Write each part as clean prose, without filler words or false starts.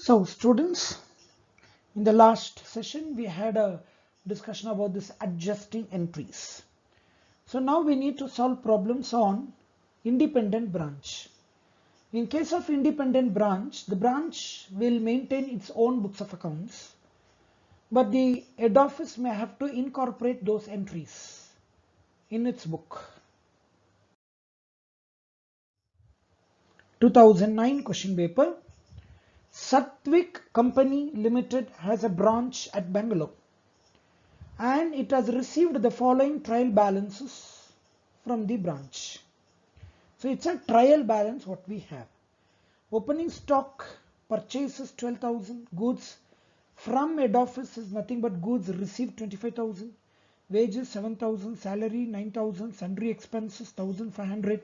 So students, in the last session we had a discussion about this adjusting entries. So now we need to solve problems on independent branch. In case of independent branch, the branch will maintain its own books of accounts, but the head office may have to incorporate those entries in its book. 2009 question paper. Satvik Company Limited has a branch at Bangalore and it has received the following trial balances from the branch. So it's a trial balance what we have. Opening stock purchases 12,000, goods from head office is nothing but goods received 25,000, wages 7,000, salary 9,000, sundry expenses 1,500,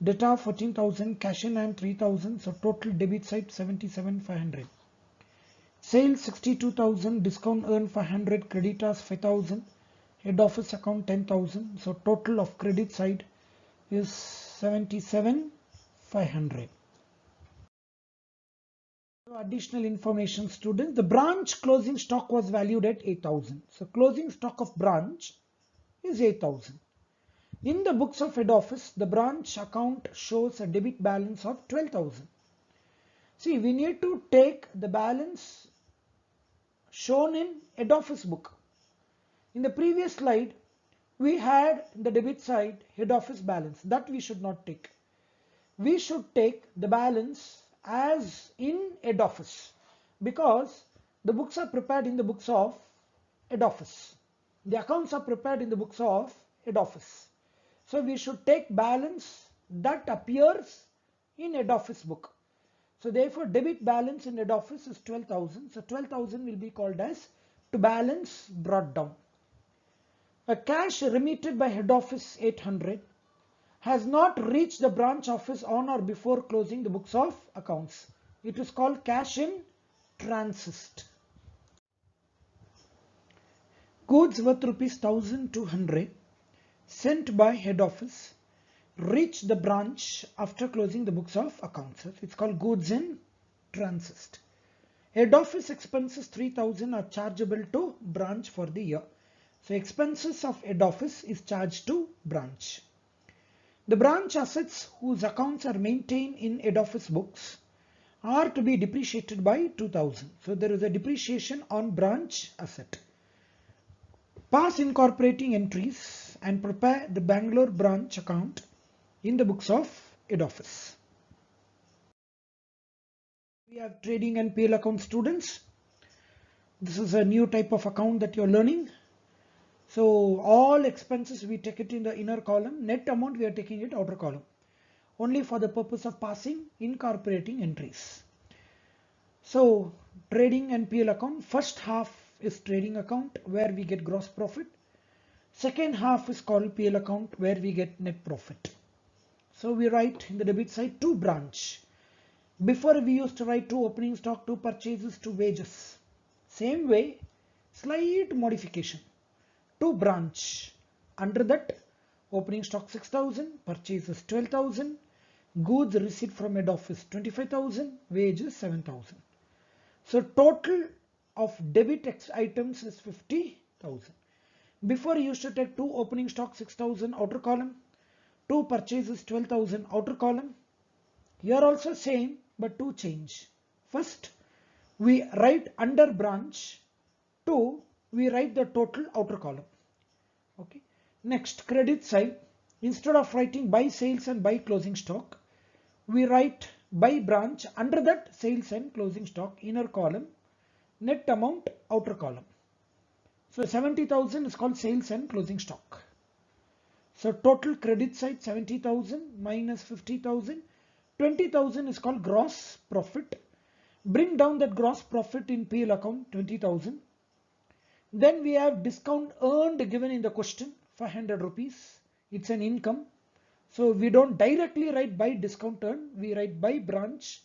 data 14,000, cash in hand 3,000, so total debit side 77,500. Sales 62,000, discount earned 500, creditors 5,000, head office account 10,000, so total of credit side is 77,500. So additional information students, the branch closing stock was valued at 8,000. So closing stock of branch is 8,000. In the books of head office, the branch account shows a debit balance of 12,000. See, we need to take the balance shown in head office book. In the previous slide, we had the debit side head office balance. That we should not take. We should take the balance as in head office because the books are prepared in the books of head office. The accounts are prepared in the books of head office. So we should take balance that appears in head office book. So therefore debit balance in head office is 12,000. So 12,000 will be called as to balance brought down. A cash remitted by head office 800 has not reached the branch office on or before closing the books of accounts. It is called cash in transit. Goods worth rupees 1,200 sent by head office reach the branch after closing the books of accounts. It's called goods in transit. Head office expenses 3,000 are chargeable to branch for the year. So expenses of head office is charged to branch. The branch assets whose accounts are maintained in head office books are to be depreciated by 2,000. So there is a depreciation on branch asset. Pass incorporating entries and prepare the Bangalore branch account in the books of head office. We have trading and PL account students. This is a new type of account that you're learning. So all expenses we take it in the inner column, net amount we are taking it outer column, only for the purpose of passing incorporating entries. So trading and PL account, first half is trading account where we get gross profit. Second half is called PL account where we get net profit. So we write in the debit side to branch. Before we used to write to opening stock, to purchases, to wages. Same way, slight modification. To branch. Under that, opening stock 6,000, purchases 12,000, goods received from head office 25,000, wages 7,000. So total of debit items is 50,000. Before you used to take to opening stock 6,000 outer column, to purchases 12,000 outer column. Here also same but to change. First we write under branch, to we write the total outer column. Okay. Next, credit side, instead of writing by sales and by closing stock, we write by branch, under that sales and closing stock, inner column, net amount outer column. So 70,000 is called sales and closing stock. So total credit side 70,000 minus 50,000, 20,000 is called gross profit. Bring down that gross profit in PL account 20,000. Then we have discount earned given in the question 500 rupees. It's an income. So we don't directly write by discount earned. We write by branch.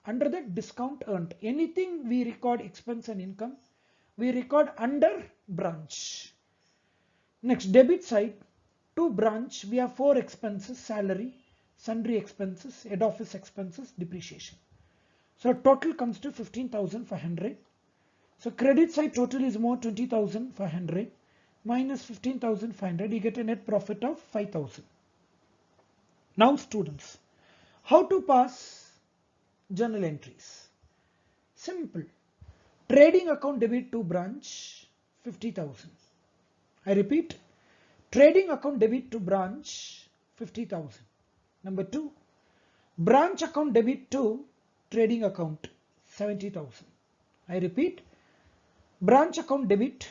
Under that discount earned. Anything we record expense and income, we record under branch. Next, debit side, to branch, we have 4 expenses: salary, sundry expenses, head office expenses, depreciation. So total comes to 15,500. So credit side total is more 20,500 minus 15,500. You get a net profit of 5,000. Now students, how to pass journal entries? Simple. Trading account debit to branch 50,000. I repeat, trading account debit to branch 50,000. Number 2, branch account debit to trading account 70,000. I repeat, branch account debit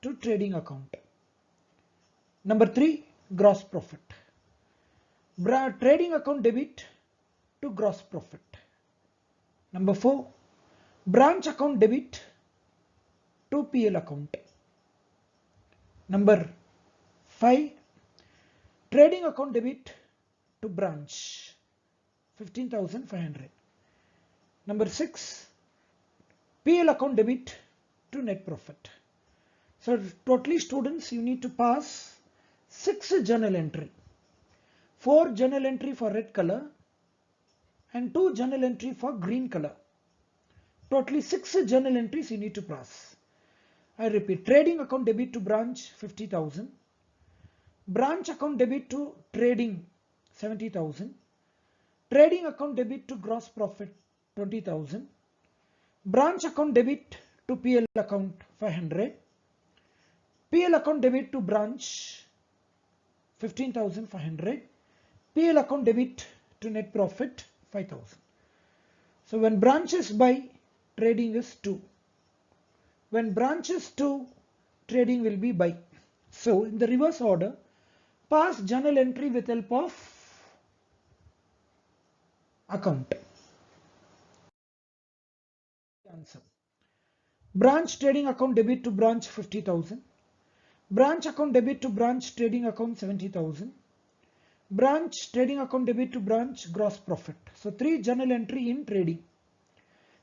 to trading account. Number 3, gross profit. Trading account debit to gross profit. Number 4, branch account debit to PL account. Number 5, trading account debit to branch 15,500. Number 6, PL account debit to net profit. So totally students, you need to pass 6 journal entry. 4 journal entry for red color and 2 journal entry for green color. Totally 6 journal entries you need to pass. I repeat, trading account debit to branch 50,000, branch account debit to trading 70,000, trading account debit to gross profit 20,000, branch account debit to PL account 500, PL account debit to branch 15,500, PL account debit to net profit 5,000. So when branch is buy, trading is 2. When branch is 2, trading will be buy. So in the reverse order, pass journal entry with help of account. Answer. Branch trading account debit to branch 50,000. Branch account debit to branch trading account 70,000. Branch trading account debit to branch gross profit. So 3 journal entry in trading.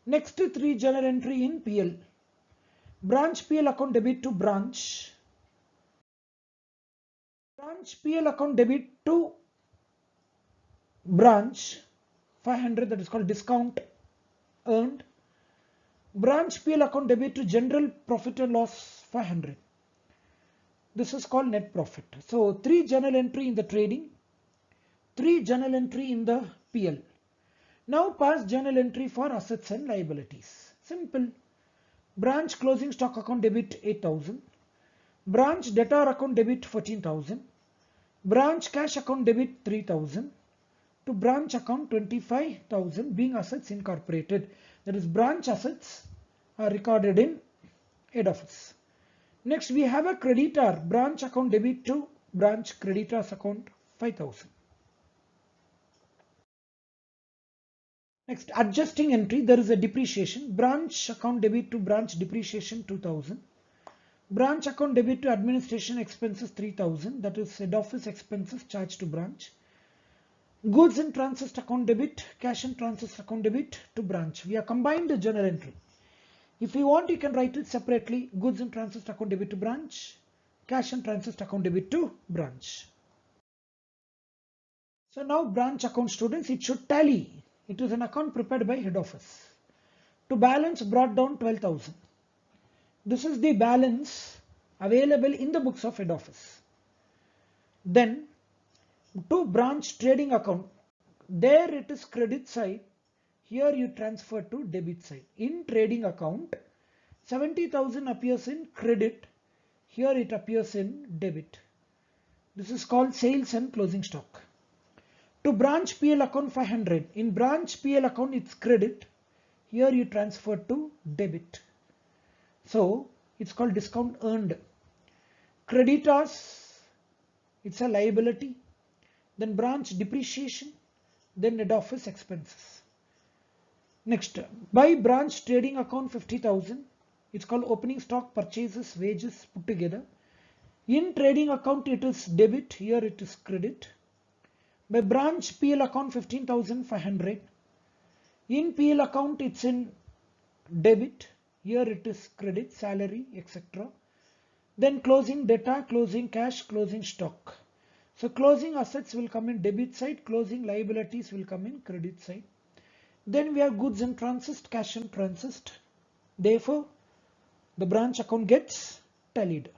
Next 3 journal entry in PL. Branch PL account debit to branch. Branch PL account debit to branch 500, that is called discount earned. Branch PL account debit to general profit and loss 500. This is called net profit. So 3 journal entry in the trading, 3 journal entry in the PL. Now pass journal entry for assets and liabilities. Simple. Branch closing stock account debit 8,000. Branch debtor account debit 14,000. Branch cash account debit 3,000. To branch account 25,000 being assets incorporated. That is, branch assets are recorded in head office. Next we have a creditor. Branch account debit to branch creditors account 5,000. Next, adjusting entry, there is a depreciation. Branch account debit to branch depreciation 2,000. Branch account debit to administration expenses 3,000. That is head office expenses charged to branch. Goods in transit account debit, cash in transit account debit to branch. We have combined the journal entry. If you want, you can write it separately. Goods in transit account debit to branch, cash in transit account debit to branch. So now branch account students, it should tally. It is an account prepared by head office. To balance brought down 12,000. This is the balance available in the books of head office. Then to branch trading account, there it is credit side. Here you transfer to debit side. In trading account, 70,000 appears in credit. Here it appears in debit. This is called sales and closing stock. To branch PL account 500. In branch PL account it's credit. Here you transfer to debit. So it's called discount earned. Creditors, it's a liability. Then branch depreciation. Then head office expenses. Next, by branch trading account 50,000. It's called opening stock, purchases, wages put together. In trading account it is debit. Here it is credit. By branch PL account 15,500. In PL account it's in debit. Here it is credit, salary, etc. Then closing data, closing cash, closing stock. So closing assets will come in debit side, closing liabilities will come in credit side. Then we have goods in transit, cash in transit. Therefore, the branch account gets tallied.